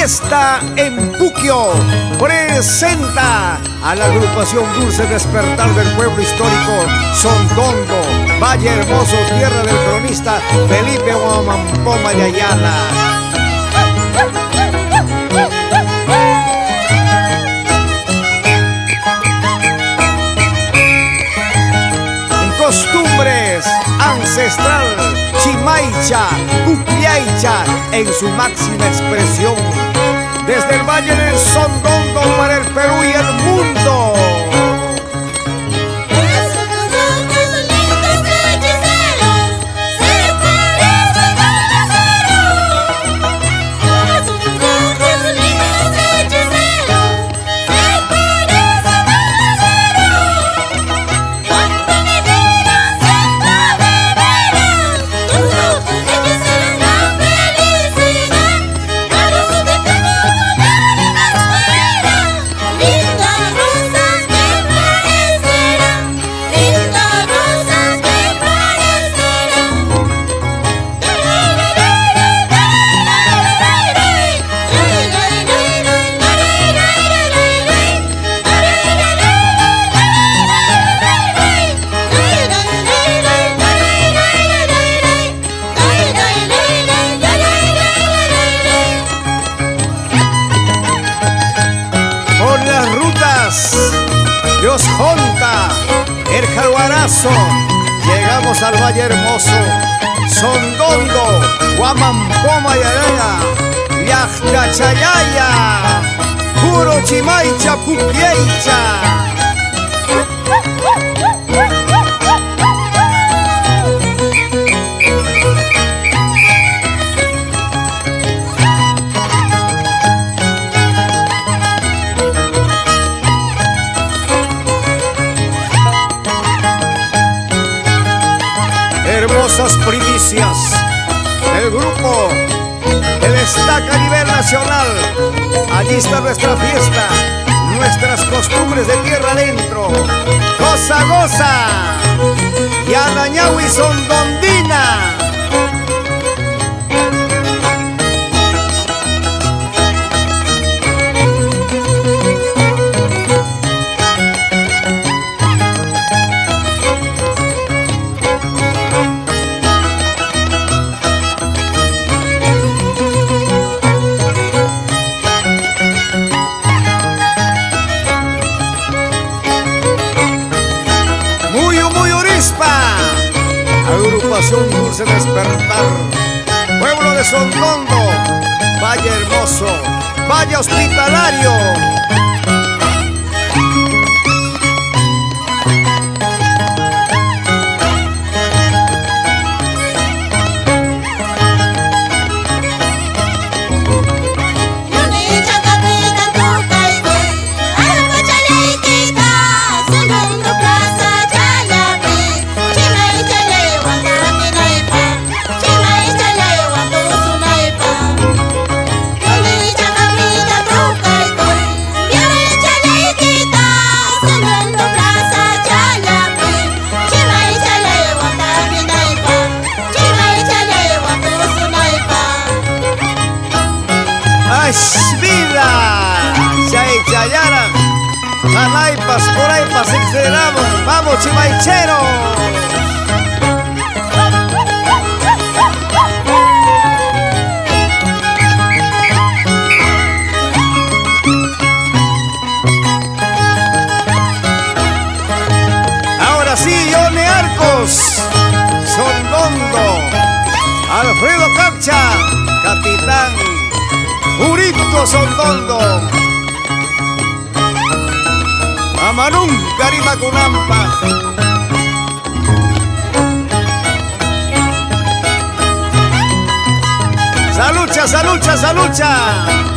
Fiesta en Puquio presenta a la agrupación Dulce Despertar del pueblo histórico Sondondo, Valle Hermoso, tierra del cronista Felipe Huamampoma de Ayala. Costumbres ancestral, Chimaicha, Pupiaicha en su máxima expresión, desde el Valle del Sondondo para el Perú y el mundo. Dios Jonta, el Jaguarazo, llegamos al Valle Hermoso, Sondondo, Huamampoma y Arana, Yachayaya, Puro Chimaicha, Pupiaicha. Hermosas primicias del grupo El Estaca a nivel nacional. Allí está nuestra fiesta, nuestras costumbres de tierra adentro. Goza, goza, Yanañahui Sondondina. Agrupación Dulce Despertar, pueblo de Sondondo, Valle Hermoso, Valle Hospitalario. ¡Vida! Chaychayara, Janaipas, Coraipas, Excelamos, vamos chimaichero. Ahora sí, Yone Arcos, Sondondo, Alfredo Capcha, capitán. Jurito Sondondo, Amanún Carimacunampa. Salucha, salucha, salucha.